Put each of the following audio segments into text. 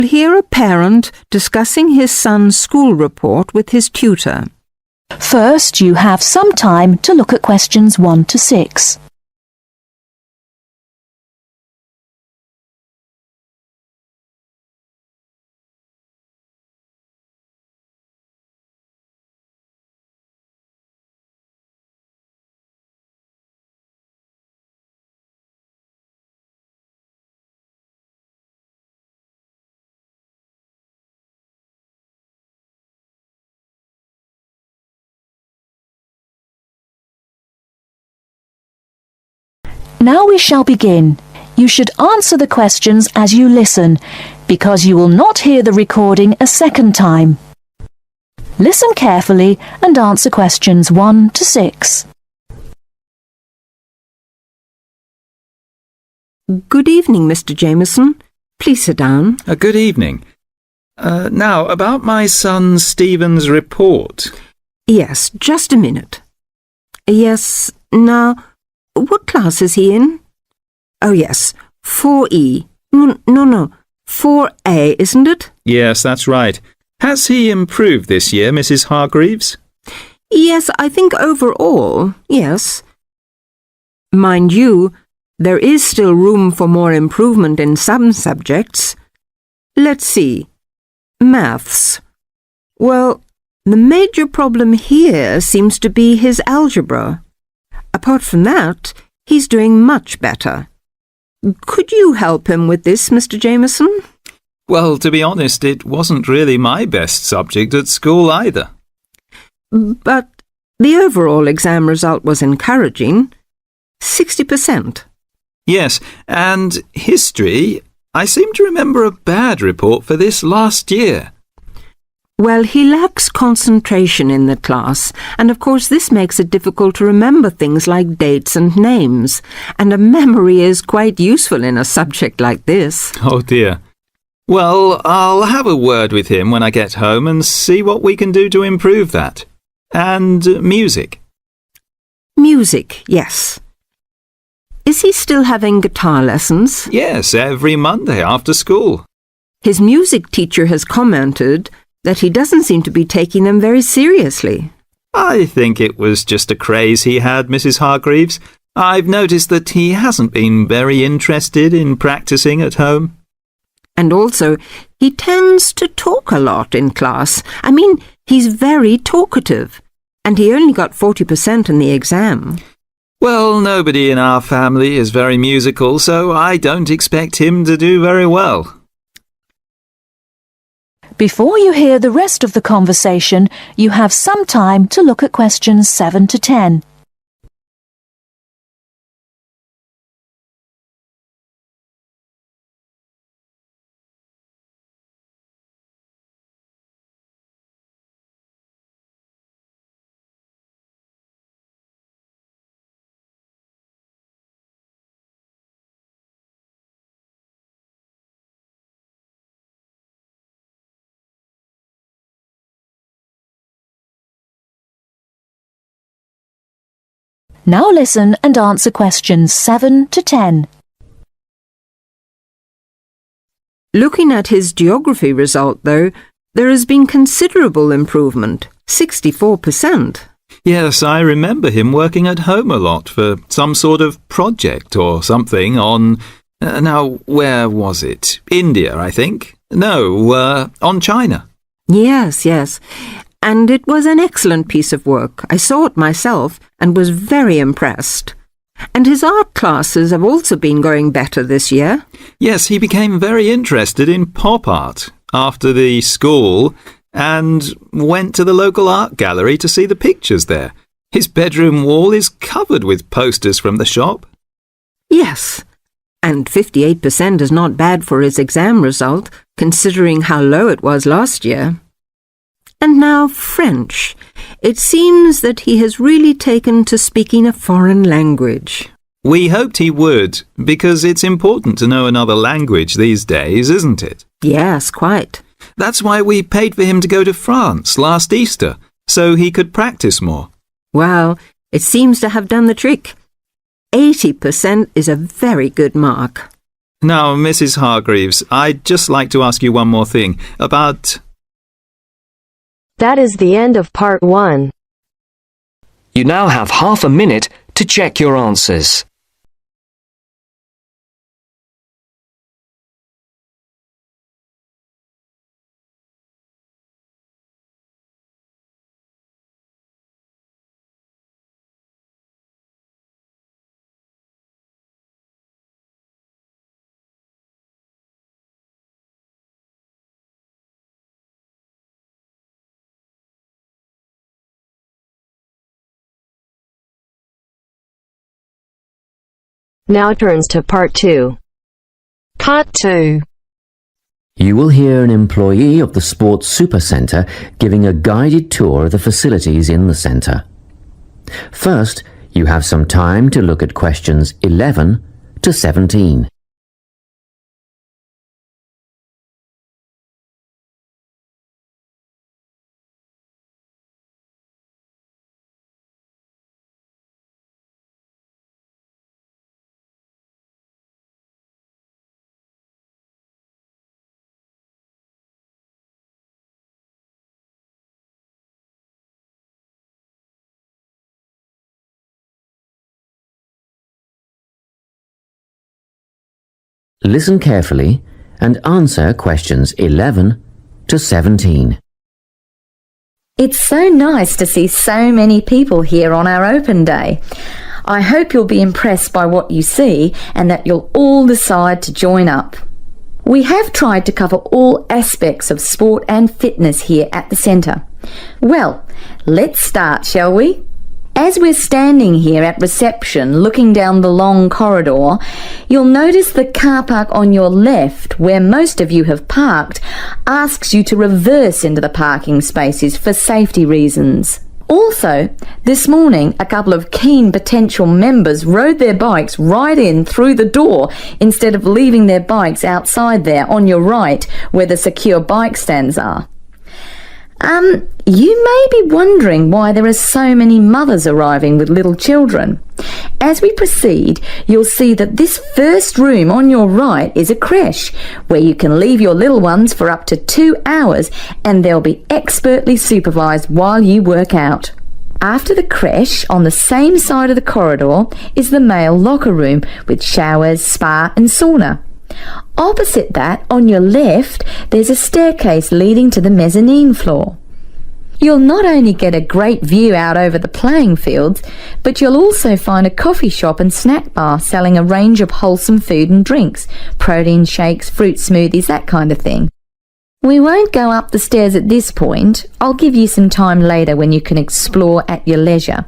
Hear a parent discussing his son's school report with his tutor. First, you have some time to look at questions 1 to 6. Now we shall begin. You should answer the questions as you listen, because you will not hear the recording a second time. Listen carefully and answer questions 1 to 6. Good evening, Mr. Jameson. Please sit down. Good evening. Now, about my son Stephen's report. Yes, just a minute. Yes, now, what class is he in? Oh, yes, 4E. No, 4A, isn't it? Yes, that's right. Has he improved this year, Mrs. Hargreaves? Yes, I think overall, yes. Mind you, there is still room for more improvement in some subjects. Let's see. Maths. Well, the major problem here seems to be his algebra. Apart from that, he's doing much better. Could you help him with this, Mr. Jameson? Well, to be honest, it wasn't really my best subject at school either. But the overall exam result was encouraging. 60%. Yes, and history, I seem to remember a bad report for this last year. Well, he lacks concentration in the class, and of course this makes it difficult to remember things like dates and names, and a memory is quite useful in a subject like this. Oh dear. Well, I'll have a word with him when I get home and see what we can do to improve that. And music. Music, yes. Is he still having guitar lessons? Yes, every Monday after school. His music teacher has commented that he doesn't seem to be taking them very seriously. I think it was just a craze he had, Mrs. Hargreaves. I've noticed that he hasn't been very interested in practicing at home. And also, he tends to talk a lot in class. I mean, he's very talkative, and he only got 40% in the exam. Well, nobody in our family is very musical, so I don't expect him to do very well. Before you hear the rest of the conversation, you have some time to look at questions 7 to 10. Now listen and answer questions 7 to 10. Looking at his geography result, though, there has been considerable improvement, 64%. Yes, I remember him working at home a lot for some sort of project or something on... now, where was it? India, I think? No, on China. Yes. And it was an excellent piece of work. I saw it myself and was very impressed. And his art classes have also been going better this year. Yes, he became very interested in pop art after the school and went to the local art gallery to see the pictures there. His bedroom wall is covered with posters from the shop. Yes, and 58% is not bad for his exam result, considering how low it was last year. And now French. It seems that he has really taken to speaking a foreign language. We hoped he would, because it's important to know another language these days, isn't it? Yes, quite. That's why we paid for him to go to France last Easter, so he could practice more. Well, it seems to have done the trick. 80% is a very good mark. Now, Mrs. Hargreaves, I'd just like to ask you one more thing about... That is the end of part 1. You now have half a minute to check your answers. Now turns to part 2. Part 2. You will hear an employee of the Sports Supercentre giving a guided tour of the facilities in the centre. First, you have some time to look at questions 11 to 17. Listen carefully and answer questions 11 to 17. It's so nice to see so many people here on our open day. I hope you'll be impressed by what you see and that you'll all decide to join up. We have tried to cover all aspects of sport and fitness here at the centre. Well, let's start, shall we? As we're standing here at reception looking down the long corridor, you'll notice the car park on your left, where most of you have parked, asks you to reverse into the parking spaces for safety reasons. Also, this morning a couple of keen potential members rode their bikes right in through the door instead of leaving their bikes outside there on your right where the secure bike stands are. You may be wondering why there are so many mothers arriving with little children. As we proceed, you'll see that this first room on your right is a creche, where you can leave your little ones for up to 2 hours and they'll be expertly supervised while you work out. After the creche, on the same side of the corridor, is the male locker room with showers, spa and sauna. Opposite that, on your left, there's a staircase leading to the mezzanine floor. You'll not only get a great view out over the playing fields, but you'll also find a coffee shop and snack bar selling a range of wholesome food and drinks, protein shakes, fruit smoothies, that kind of thing. We won't go up the stairs at this point. I'll give you some time later when you can explore at your leisure.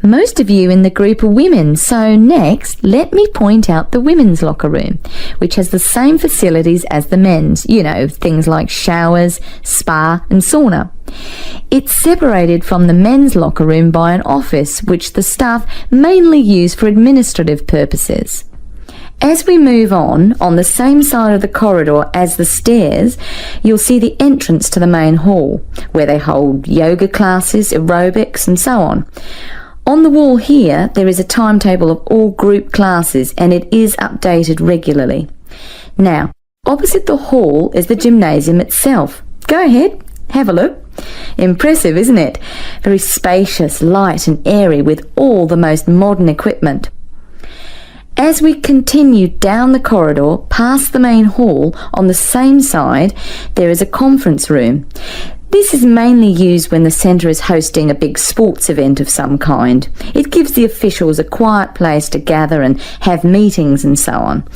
Most of you in the group are women, so next let me point out the women's locker room, which has the same facilities as the men's, things like showers, spa and sauna. It's separated from the men's locker room by an office, which the staff mainly use for administrative purposes. As we move on the same side of the corridor as the stairs, you'll see the entrance to the main hall, where they hold yoga classes, aerobics and so on. On the wall here, there is a timetable of all group classes and it is updated regularly. Now, opposite the hall is the gymnasium itself. Go ahead, have a look. Impressive, isn't it? Very spacious, light and airy with all the most modern equipment. As we continue down the corridor past the main hall, on the same side, there is a conference room. This is mainly used when the centre is hosting a big sports event of some kind. It gives the officials a quiet place to gather and have meetings and so on.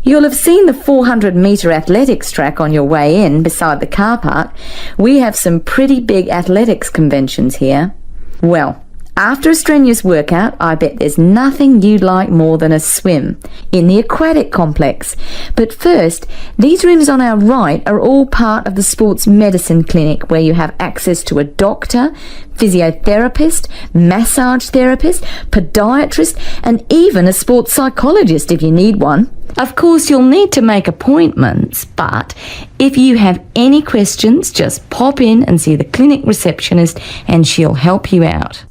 You'll have seen the 400-metre athletics track on your way in beside the car park. We have some pretty big athletics conventions here. Well, after a strenuous workout, I bet there's nothing you'd like more than a swim in the Aquatic complex. But first, these rooms on our right are all part of the sports medicine clinic, where you have access to a doctor, physiotherapist, massage therapist, podiatrist, and even a sports psychologist if you need one. Of course, you'll need to make appointments, but if you have any questions, just pop in and see the clinic receptionist and she'll help you out.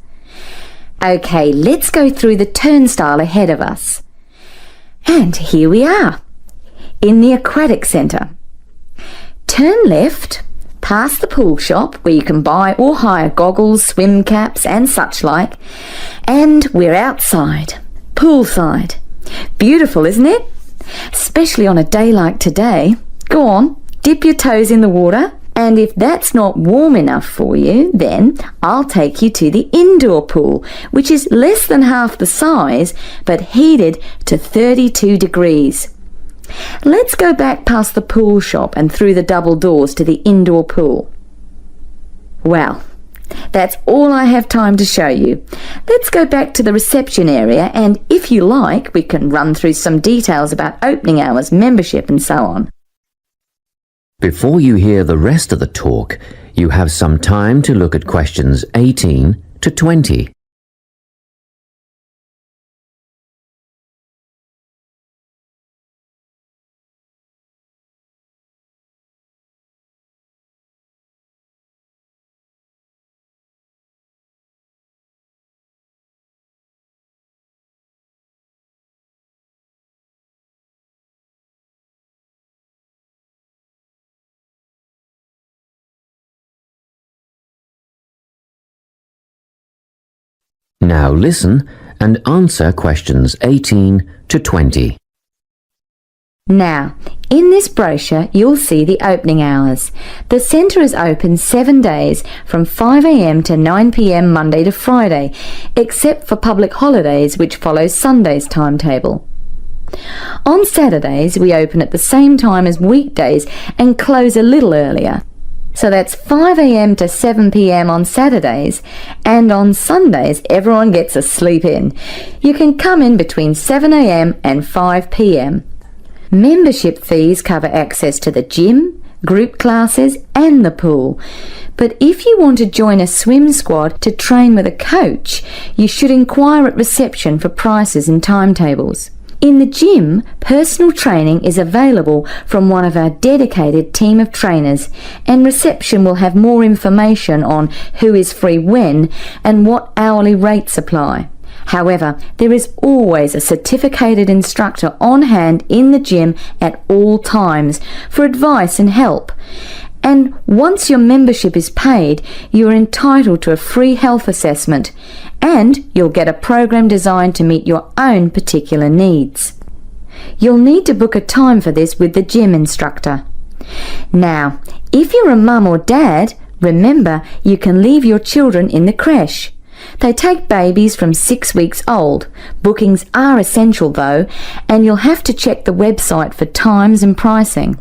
Okay, let's go through the turnstile ahead of us. And here we are, in the Aquatic Centre. Turn left, past the pool shop where you can buy or hire goggles, swim caps and such like, and we're outside, poolside. Beautiful, isn't it? Especially on a day like today. Go on, dip your toes in the water, and if that's not warm enough for you, then I'll take you to the indoor pool, which is less than half the size, but heated to 32 degrees. Let's go back past the pool shop and through the double doors to the indoor pool. Well, that's all I have time to show you. Let's go back to the reception area, and if you like, we can run through some details about opening hours, membership and so on. Before you hear the rest of the talk, you have some time to look at questions 18 to 20. Now listen and answer questions 18 to 20. Now, in this brochure, you'll see the opening hours. The centre is open 7 days from 5 a.m. to 9 p.m. Monday to Friday, except for public holidays, which follows Sunday's timetable. On Saturdays, we open at the same time as weekdays and close a little earlier. So that's 5 a.m. to 7 p.m. on Saturdays, and on Sundays everyone gets a sleep in. You can come in between 7 a.m. and 5 p.m. Membership fees cover access to the gym, group classes and the pool. But if you want to join a swim squad to train with a coach, you should inquire at reception for prices and timetables. In the gym, personal training is available from one of our dedicated team of trainers, and reception will have more information on who is free when and what hourly rates apply. However, there is always a certificated instructor on hand in the gym at all times for advice and help. And once your membership is paid, you are entitled to a free health assessment, and you'll get a program designed to meet your own particular needs. You'll need to book a time for this with the gym instructor. Now, if you're a mum or dad, remember you can leave your children in the creche. They take babies from 6 weeks old. Bookings are essential though, and you'll have to check the website for times and pricing.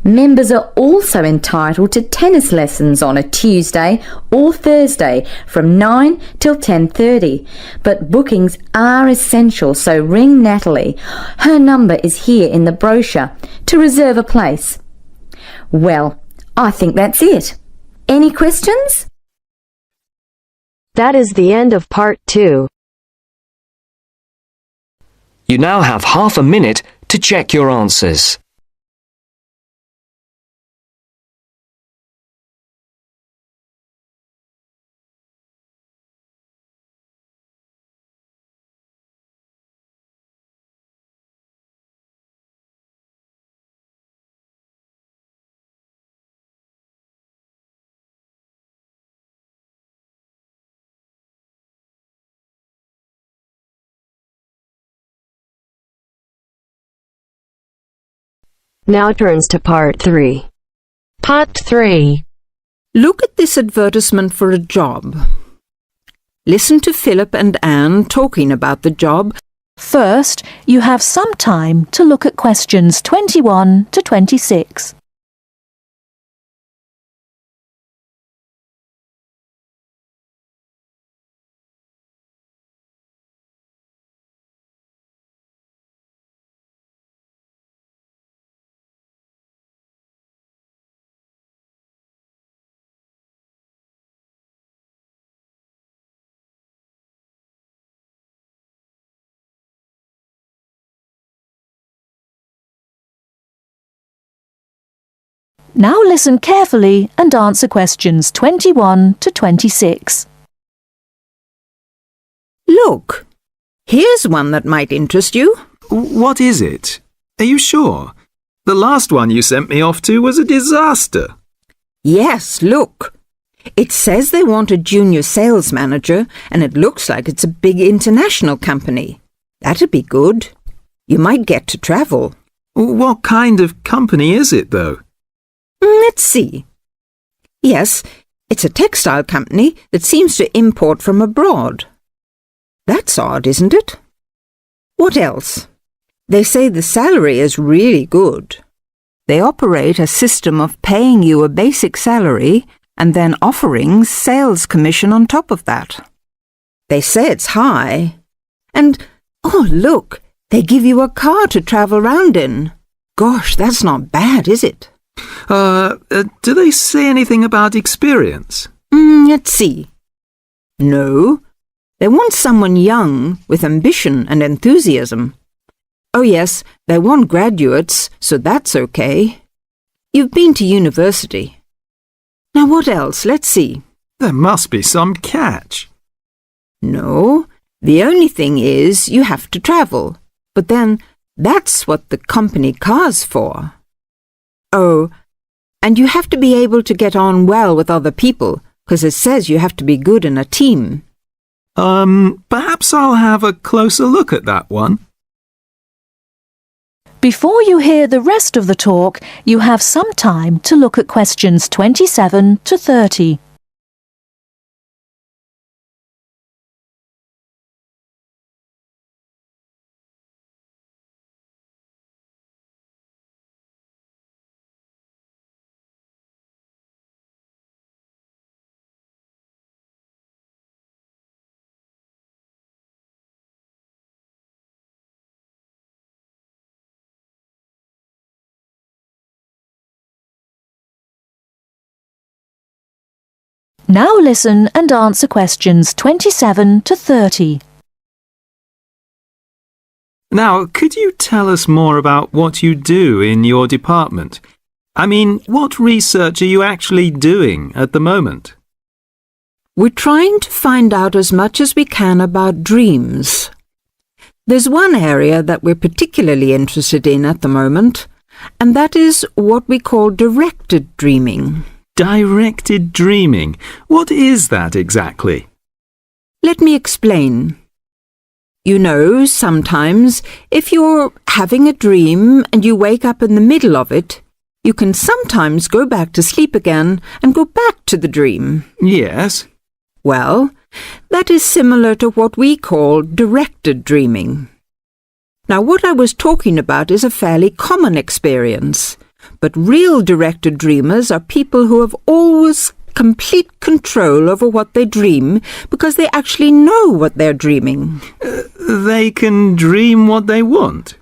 Members are also entitled to tennis lessons on a Tuesday or Thursday from 9 till 10:30, but bookings are essential, so ring Natalie. Her number is here in the brochure to reserve a place. Well, I think that's it. Any questions? That is the end of part 2. You now have half a minute to check your answers. Now turns to part 3. Part 3. Look at this advertisement for a job. Listen to Philip and Anne talking about the job. First, you have some time to look at questions 21 to 26. Now listen carefully and answer questions 21 to 26. Look, here's one that might interest you. What is it? Are you sure? The last one you sent me off to was a disaster. Yes, look. It says they want a junior sales manager, and it looks like it's a big international company. That'd be good. You might get to travel. What kind of company is it, though? Let's see. Yes, it's a textile company that seems to import from abroad. That's odd, isn't it? What else? They say the salary is really good. They operate a system of paying you a basic salary and then offering sales commission on top of that. They say it's high. And, oh look, they give you a car to travel around in. Gosh, that's not bad, is it? Do they say anything about experience? Let's see. No, they want someone young with ambition and enthusiasm. Oh yes, they want graduates, so that's okay. You've been to university. Now what else? Let's see. There must be some catch. No, the only thing is you have to travel. But then that's what the company car's for. Oh, and you have to be able to get on well with other people, because it says you have to be good in a team. Perhaps I'll have a closer look at that one. Before you hear the rest of the talk, you have some time to look at questions 27 to 30. Now listen and answer questions 27 to 30. Now, could you tell us more about what you do in your department? I mean, what research are you actually doing at the moment? We're trying to find out as much as we can about dreams. There's one area that we're particularly interested in at the moment, and that is what we call directed dreaming. Directed dreaming. What is that exactly? Let me explain. You know, sometimes, if you're having a dream and you wake up in the middle of it, you can sometimes go back to sleep again and go back to the dream. Yes. Well, that is similar to what we call directed dreaming. Now, what I was talking about is a fairly common experience. But real directed dreamers are people who have always complete control over what they dream because they actually know what they're dreaming. They can dream what they want?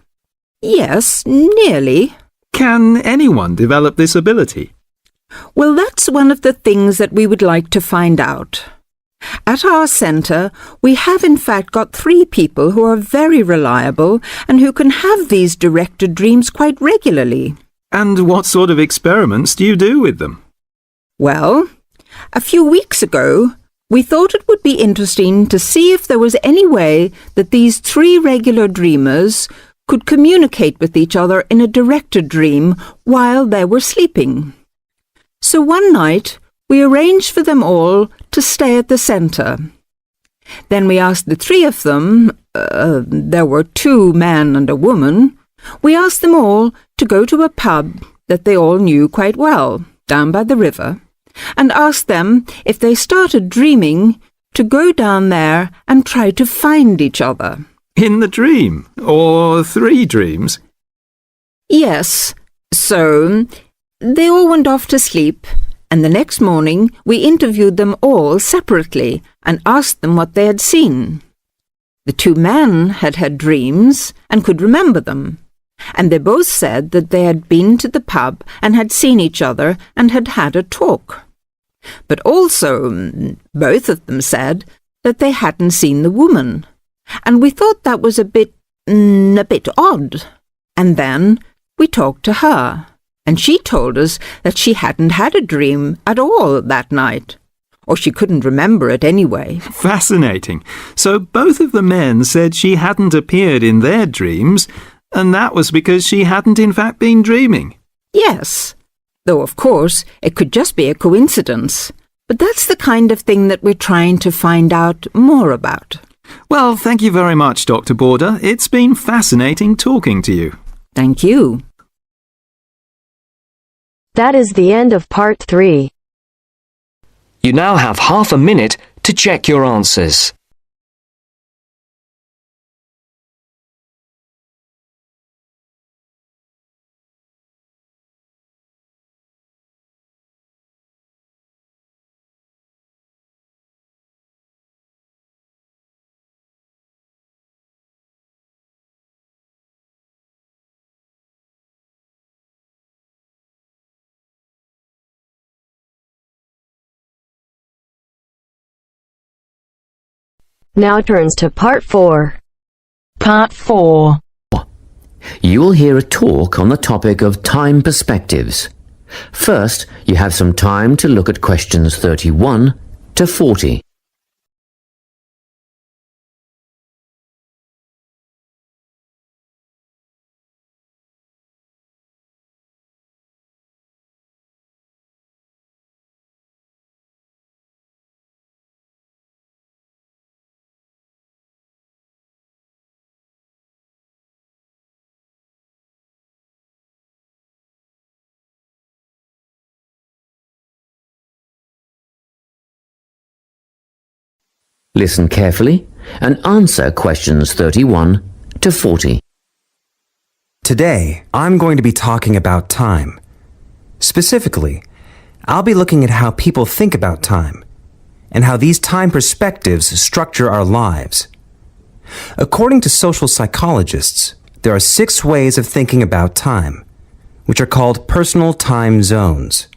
Yes, nearly. Can anyone develop this ability? Well, that's one of the things that we would like to find out. At our centre, we have in fact got 3 people who are very reliable and who can have these directed dreams quite regularly. And what sort of experiments do you do with them? Well, a few weeks ago, we thought it would be interesting to see if there was any way that these 3 regular dreamers could communicate with each other in a directed dream while they were sleeping. So one night, we arranged for them all to stay at the centre. Then we asked the 3 of them, there were 2 men and a woman, we asked them all to go to a pub that they all knew quite well, down by the river, and asked them if they started dreaming to go down there and try to find each other. In the dream? Or 3 dreams? Yes. So, they all went off to sleep, and the next morning we interviewed them all separately and asked them what they had seen. The 2 men had had dreams and could remember them, and they both said that they had been to the pub and had seen each other and had had a talk. But also, both of them said that they hadn't seen the woman, and we thought that was a bit odd. And then we talked to her, and she told us that she hadn't had a dream at all that night, or she couldn't remember it anyway. Fascinating. So both of the men said she hadn't appeared in their dreams, and that was because she hadn't in fact been dreaming. Yes, though of course it could just be a coincidence. But that's the kind of thing that we're trying to find out more about. Well, thank you very much, Dr. Border. It's been fascinating talking to you. Thank you. That is the end of part 3. You now have half a minute to check your answers. Now turns to part 4. Part 4. You will hear a talk on the topic of time perspectives. First, you have some time to look at questions 31 to 40. Listen carefully and answer questions 31 to 40. Today, I'm going to be talking about time. Specifically, I'll be looking at how people think about time and how these time perspectives structure our lives. According to social psychologists, there are 6 ways of thinking about time, which are called personal time zones.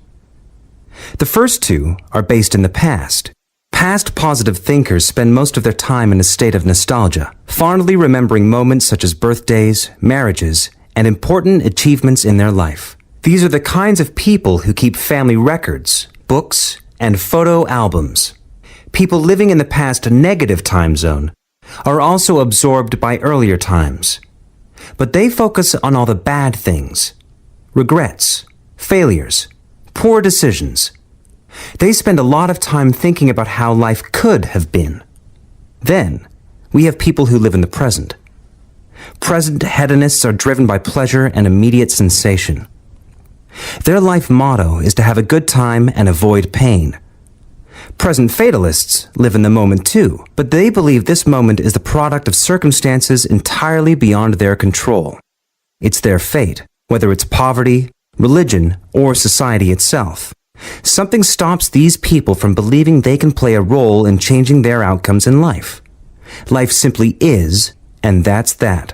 The first 2 are based in the past. Past positive thinkers spend most of their time in a state of nostalgia, fondly remembering moments such as birthdays, marriages, and important achievements in their life. These are the kinds of people who keep family records, books, and photo albums. People living in the past negative time zone are also absorbed by earlier times. But they focus on all the bad things, regrets, failures, poor decisions. They spend a lot of time thinking about how life could have been. Then, we have people who live in the present. Present hedonists are driven by pleasure and immediate sensation. Their life motto is to have a good time and avoid pain. Present fatalists live in the moment too, but they believe this moment is the product of circumstances entirely beyond their control. It's their fate, whether it's poverty, religion, or society itself. Something stops these people from believing they can play a role in changing their outcomes in life. Life simply is, and that's that.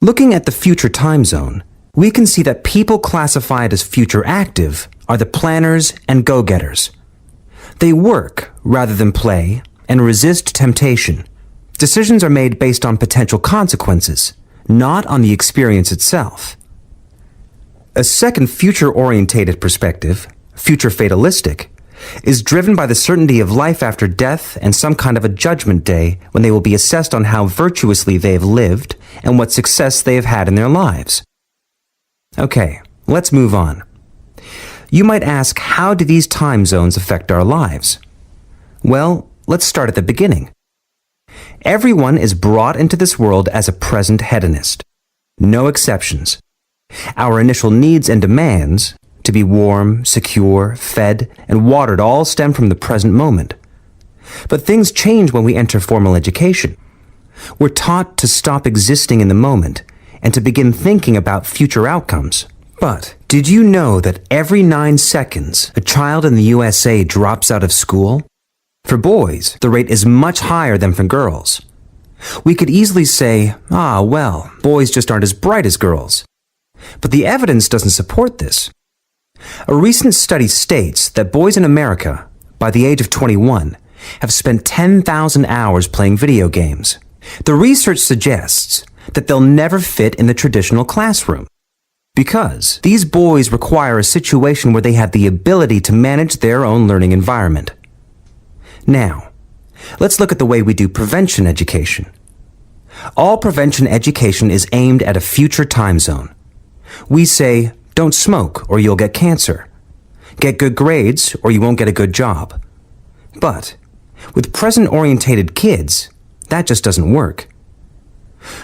Looking at the future time zone, we can see that people classified as future active are the planners and go-getters. They work rather than play and resist temptation. Decisions are made based on potential consequences, not on the experience itself. A second future-orientated perspective, future fatalistic, is driven by the certainty of life after death and some kind of a judgment day when they will be assessed on how virtuously they have lived and what success they have had in their lives. Okay, let's move on. You might ask, how do these time zones affect our lives? Well, let's start at the beginning. Everyone is brought into this world as a present hedonist. No exceptions. Our initial needs and demands, to be warm, secure, fed, and watered, all stem from the present moment. But things change when we enter formal education. We're taught to stop existing in the moment and to begin thinking about future outcomes. But did you know that every 9 seconds a child in the USA drops out of school? For boys, the rate is much higher than for girls. We could easily say, well, boys just aren't as bright as girls. But the evidence doesn't support this. A recent study states that boys in America, by the age of 21, have spent 10,000 hours playing video games. The research suggests that they'll never fit in the traditional classroom because these boys require a situation where they have the ability to manage their own learning environment. Now, let's look at the way we do prevention education. All prevention education is aimed at a future time zone. We say, don't smoke or you'll get cancer. Get good grades or you won't get a good job. But with present-orientated kids, that just doesn't work.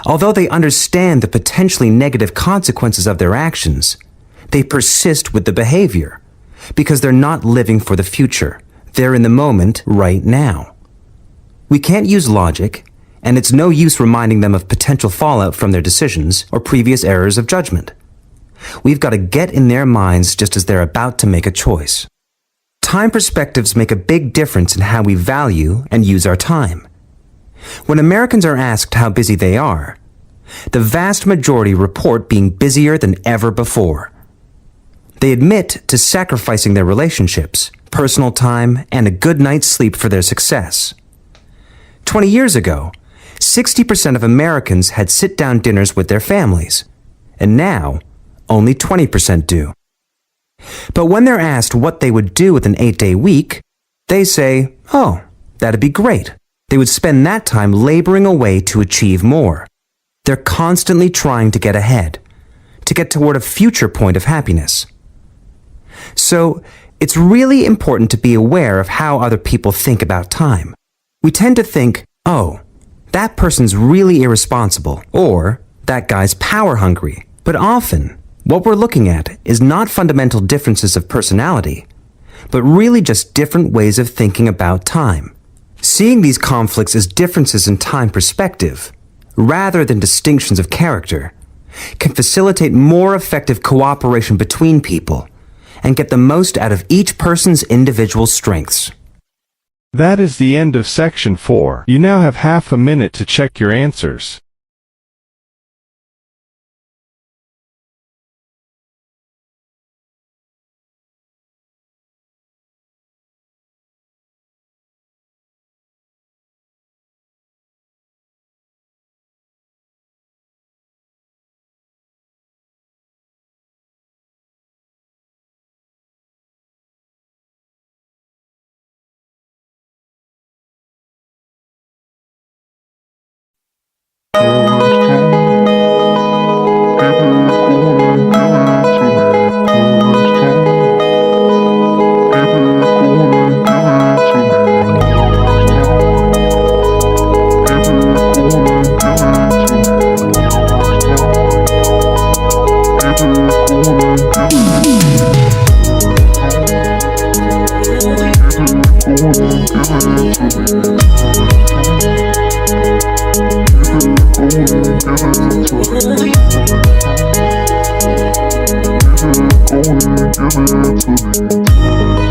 Although they understand the potentially negative consequences of their actions, they persist with the behavior because they're not living for the future. They're in the moment right now. We can't use logic, and it's no use reminding them of potential fallout from their decisions or previous errors of judgment. We've got to get in their minds just as they're about to make a choice. Time perspectives make a big difference in how we value and use our time. When Americans are asked how busy they are, the vast majority report being busier than ever before. They admit to sacrificing their relationships, personal time, and a good night's sleep for their success. 20 years ago, 60% of Americans had sit-down dinners with their families, and now only 20% do. But when they're asked what they would do with an 8-day week, they say, oh, that'd be great. They would spend that time laboring away to achieve more. They're constantly trying to get ahead, to get toward a future point of happiness. So, it's really important to be aware of how other people think about time. We tend to think, oh, that person's really irresponsible, or that guy's power hungry. But often, what we're looking at is not fundamental differences of personality, but really just different ways of thinking about time. Seeing these conflicts as differences in time perspective, rather than distinctions of character, can facilitate more effective cooperation between people and get the most out of each person's individual strengths. That is the end of section 4. You now have half a minute to check your answers. Give it to me.